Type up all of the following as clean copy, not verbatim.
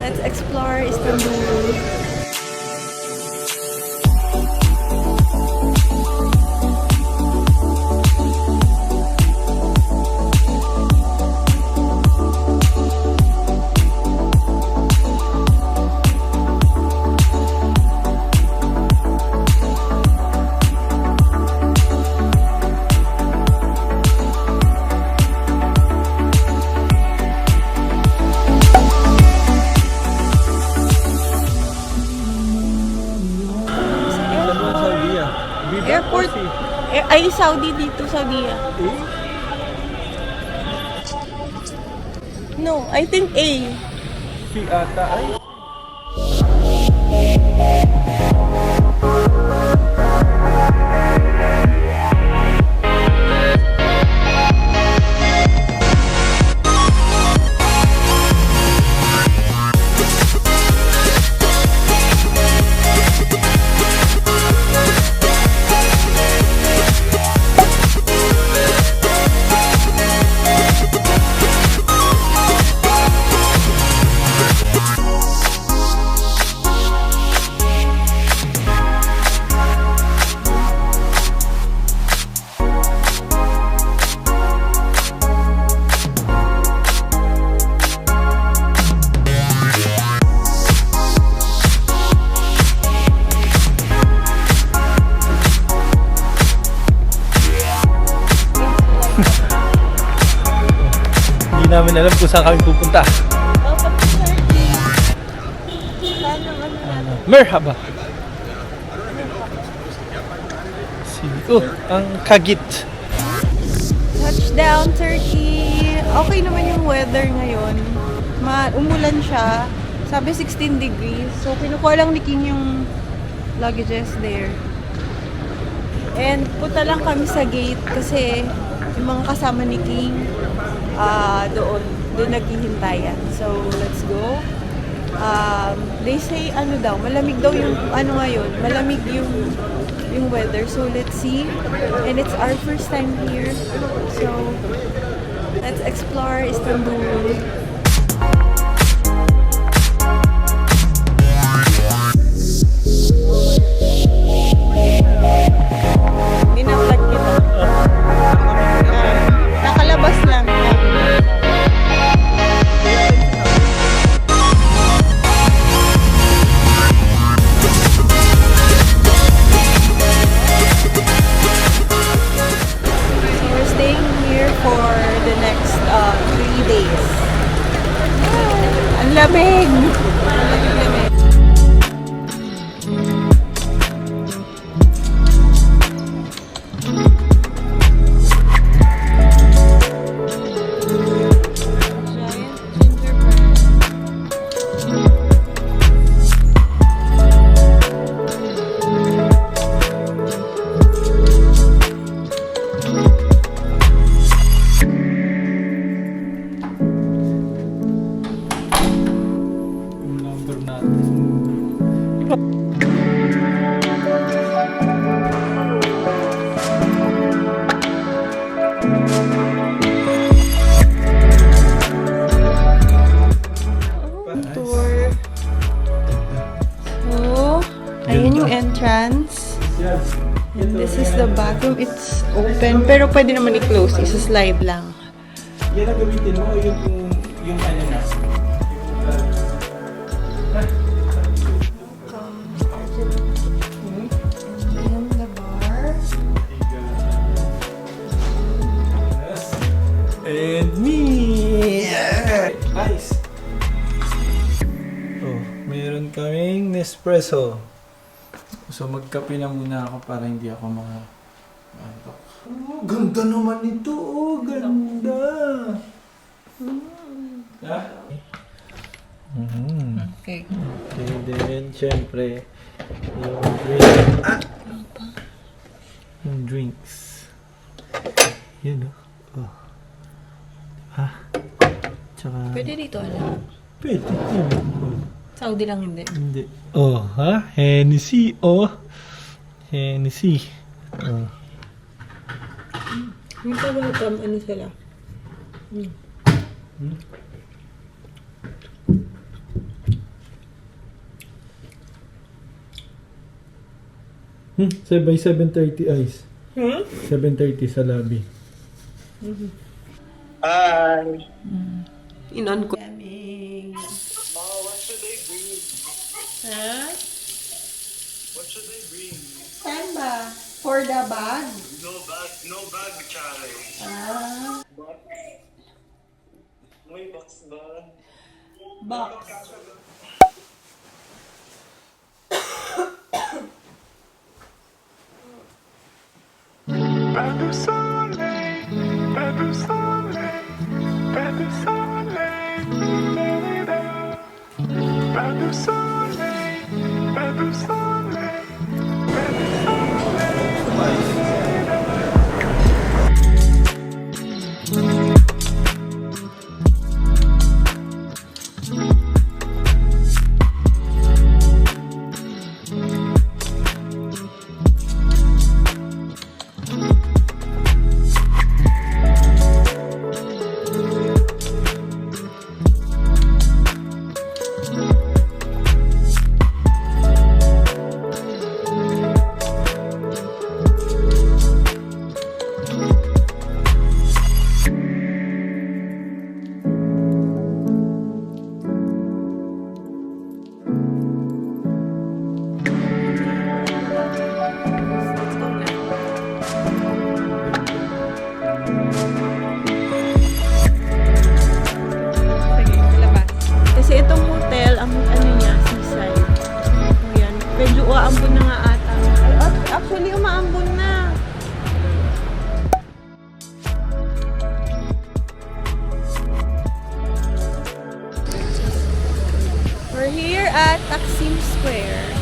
Let's explore Istanbul. Airport, ay Saudi dito, Saudi. No, I think A. C ata ay. Hindi namin alam kung saan kami pupunta. Merhaba. Siko ang Kagit. Touchdown, Turkey. Okay naman yung weather ngayon. Umulan siya. Sabi 16 degrees. So, kinukuha lang ni King yung luggages there. And punta lang kami sa gate kasi yung mga kasama ni King doon naghihintayan. So, let's go. They say, malamig daw yung, ngayon, malamig yung weather. So, let's see. And it's our first time here. So, let's explore Istanbul. Ina-vlog kita. Nakalabas lang. For the next 3 days. Ang lamig! Ayan yung entrance. And this is the bathroom. It's open. Pero pwede naman i-close. Isa-slide lang. Yan ang gamitin mo yung ano na. And the bar. And me! Nice! Oh, mayroon kaming Nespresso. So magkape na muna ako para hindi ako antok. Oh, ganda naman ito. Oh, ganda. Yeah? Okay. Okay, then syempre yung drink. Yung drinks. Yun oh. Tsaka Pwede dito, pwede. Saudi lang hindi. Hindi. Oh, ha? Hennessy, oh. Hennessy. Oh. Yung welcome, ano sila? By 7:30 ice. 7:30 sa lobby. Hi. Inon ko. Ma, what should I bring? Ha? What should I bring? Saan ba? For the bag? No bag, Chare. Ah. Box? May box ba? Box. Pas de soleil, pas de soleil, pas de soleil, pas de soleil, pas de soleil, pas de Sige, labas. Kasi itong hotel, ang ano niya, seaside. Ayan. Medyo umaambon na nga ata. Ay, actually, umaambon na. We're here at Taksim Square.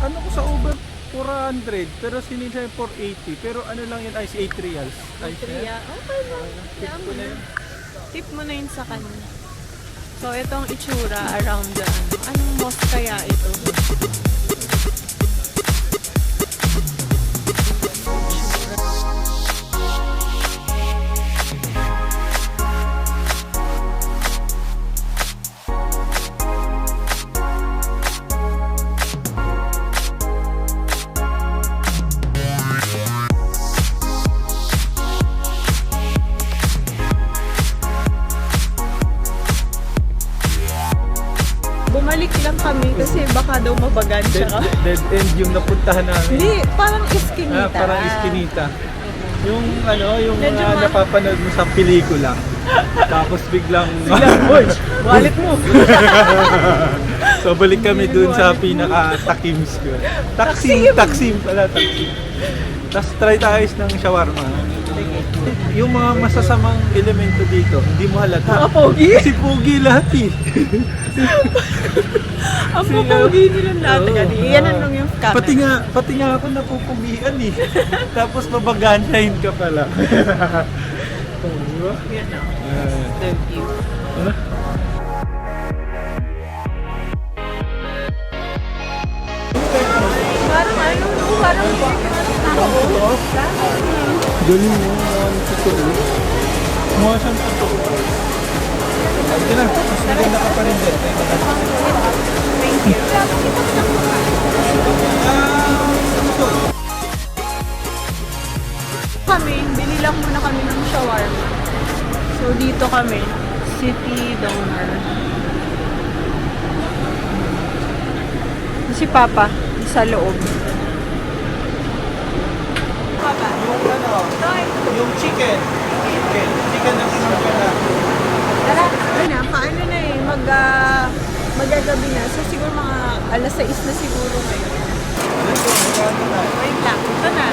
Ano ko sa Uber 400 pero sinilay 480 pero ano lang yun ice 8 reals. Triya. Okay ba? Tip mo na yun. Tip mo na yun sa kanya. So, itong itsura around the anong mosque kaya ito? Bumalik lang kami kasi baka daw mabagan siya. Dead end yung napuntahan namin. Hindi, parang iskinita. Parang iskinita. Yung yung Medyo mga napapanood mo sa pelikula. Tapos biglang Uy, wallet mo. so balik kami dun sa pinaka-Taksim Square. Taksim pala, Taksim. Tapos try tayo ng shawarma. Yung mga masasamang elemento dito, hindi mo halata. Pogi? Kasi pogi lahat eh. Ang pupugi nilang lahat. Oo. Yan ang yung camera. Pati nga ako napupugian eh. Tapos mabaganahin ka pala. Diba? Yan o. The view. Parang ano, parang Galing mo, mga totoo. Mukha siyang totoo. Ito na, mas maganda ka pa rin din. Thank you. Bili lang muna kami ng shawarma. So, dito kami. City Doner. Si Papa, sa loob. Papa. Yung chicken na pinagkala. Tara, na, paano na eh, magagabi na. So siguro mga alas 6 na siguro ngayon. Wait lang, ito na.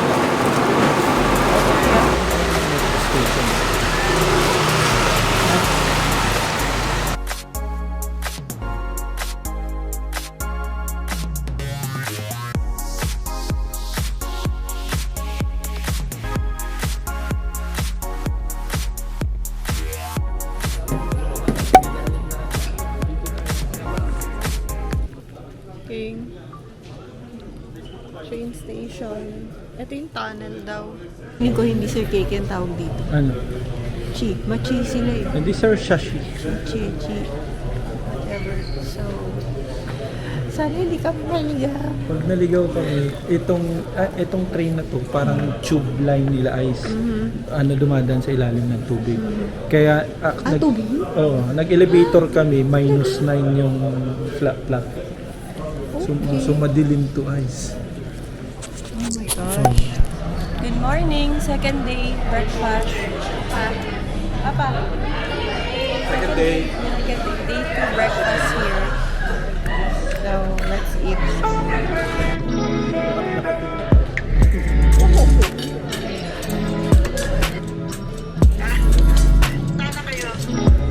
King. Train station. Ito yung tunnel daw. Hindi ko hindi sir cake yung tawag dito. Ano? Chi. Machi sila eh. Hindi sir, shashi. Chi. Whatever. So Sana hindi kami maligaw. Pag naligaw kami, itong train na to, parang tube line nila is dumadaan sa ilalim ng tubig. Kaya, Tubig? Oo, nag-elevator kami, -9 yung flat. So madilim to ice. Oh my gosh. Good morning, second day, breakfast. Papa. Second day. Second day, day 2 breakfast here. So, let's eat.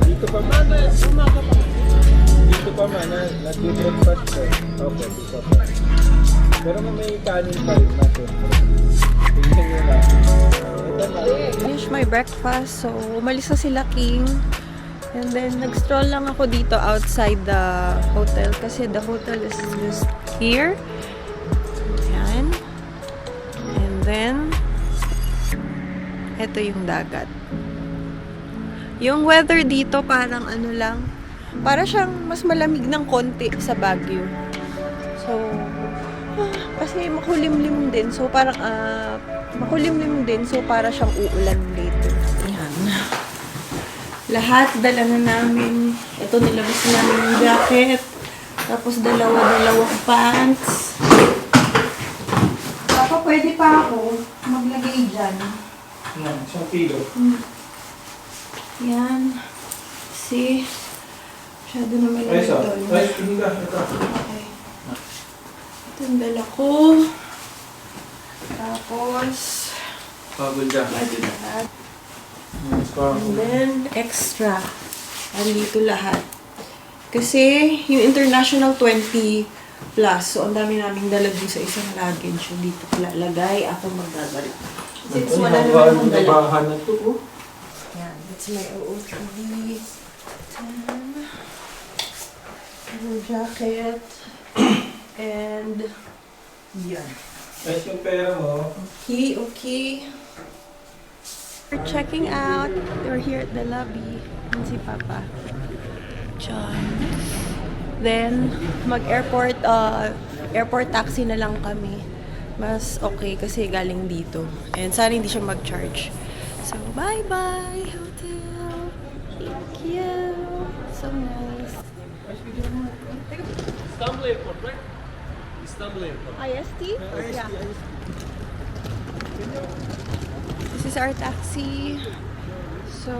Dito pa man, dito pa man, nag-breakfast ko. Okay, dito pa. Pero may kanin pa rin natin. Tingnan nyo lang. Ito na. Finish my breakfast. So, umalis na sila King. And then, nag-stroll lang ako dito outside the hotel. Kasi the hotel is just here. Ayan. And then, ito yung dagat. Yung weather dito parang ano lang. Para siyang mas malamig ng konti sa Baguio. So, kasi makulimlim din. So, parang, makulimlim din. So, para siyang uulan later. Ayan. Lahat, dala na namin. Ito, nilabas na namin yung jacket. Tapos, dalawang pants. Papa, pwede pa ako maglagay dyan. Yan, 1 kilo. Yan. See? Masyado na may Ay, so. doon. Ay, hindi ka. Ito. Okay. Ito yung dala ko. Tapos, Pagod dyan. body lahat. And then, extra. Andito lahat. Kasi, yung international 20 plus. So, ang dami naming dala dun sa isang luggage. So, dito ko lalagay. Ako magdadala. Since wala naman akong dala. Nabahan na to, oh. Yan. That's my OOTD. Ano, jacket. And, yan. Ayos yung pera mo. Okay. We're checking out. We're here at the lobby. Yan si Papa. John. Then, airport taxi na lang kami. Mas okay kasi galing dito. And sana hindi siya mag-charge. So, bye-bye, hotel. Thank you. So nice. Istanbul Airport, right? Istanbul Airport. IST? Yeah. This is our taxi. So,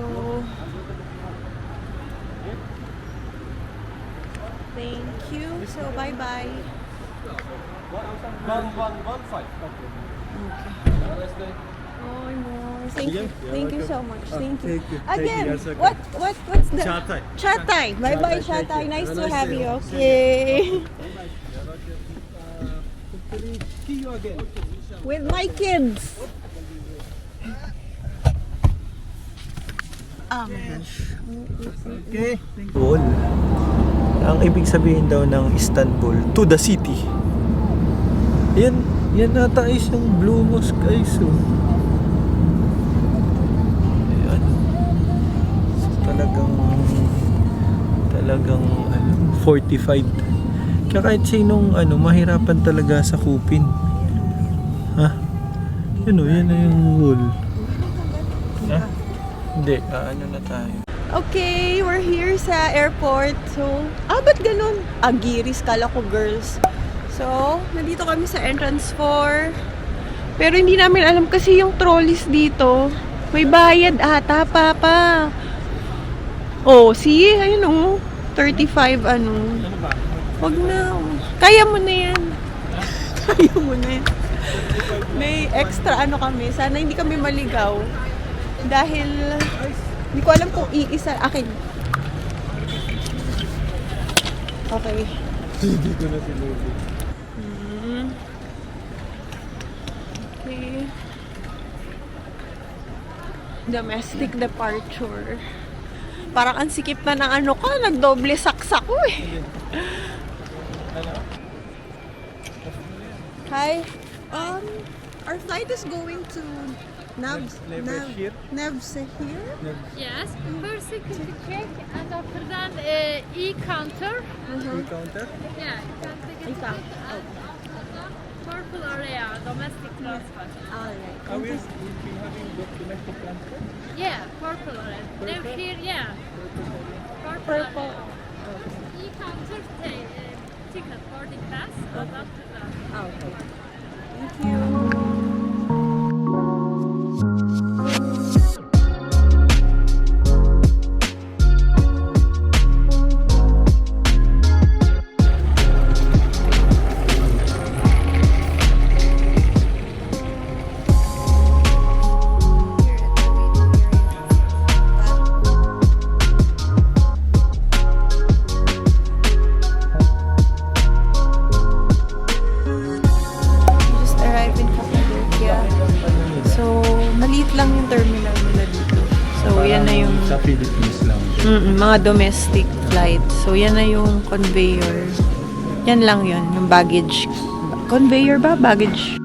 thank you. So, bye-bye. 1115. Okay. Oh, no. Thank you. Thank you so much. Thank you. Thank you. Again, Thank you. That's okay. what's the... Chatay. Chatay. Bye-bye, Chatay. Nice to have you. Okay. See you again. With my kids. Oh my gosh. Okay. Istanbul. Ang ibig sabihin daw ng Istanbul, to the city. Yan nata is yung Blue Mosque guys. So. Ayan. So, talagang fortified. Kaya kahit sinong mahirapan talaga sa kupin. Ha? Yan na yung wall. Ha? Hindi, ano na tayo. Okay, we're here sa airport. So, ba't ganun? Giris, kala ko girls. So, nandito kami sa entrance 4. Pero hindi namin alam kasi yung trolleys dito. May bayad ata, Papa. Oh, see? Ayun oh. 35 Ano ba? Wag na. Kaya mo na yan. Kaya mo na yan. May extra kami. Sana hindi kami maligaw. Dahil, hindi ko alam kung iisa. Akin. Okay. Hindi ko na sinulit. Okay. Domestic departure. Parang ang sikip na ng nagdoble saksak ko eh. Hi. Our flight is going to Nevershir. Nevsehir? Yes, first security check and after that e-counter. E-counter. Yeah, you can take it and after that purple area, domestic transfer. We'll be having domestic transport. Yeah, purple area. Now here, yeah. Purple. E-counter ticket boarding pass and after that. Thank you. Just arrived in Cappadocia. So, maliit lang yung terminal nila dito. So, yan na yung Sa Philippines lang. mga domestic flight. So, yan na yung conveyor. Yan lang yun, yung baggage. Conveyor ba? Baggage